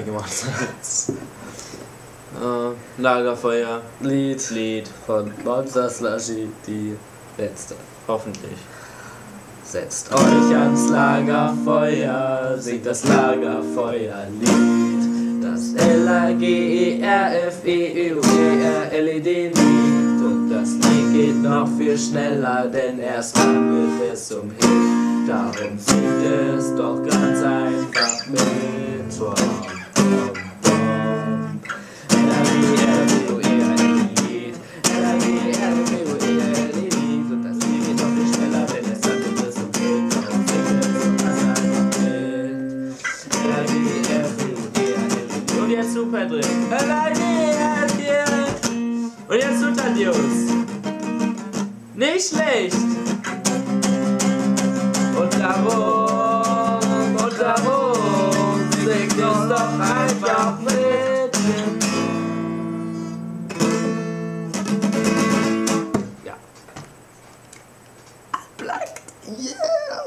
gemacht. Lagerfeuer. Lied von Monster Slushy, die letzte. Hoffentlich. Setzt euch ans Lagerfeuer, singt das Lagerfeuerlied. Das Lagerfeuerlied. Und das Lied geht noch viel schneller, denn erst dann wird es zum Hit. Darum singt es doch ganz einfach mit. Und jetzt super drin. Und jetzt Unterdius. Nicht schlecht. Und darum singt es doch einfach mit. Ja. Unplugged, yeah.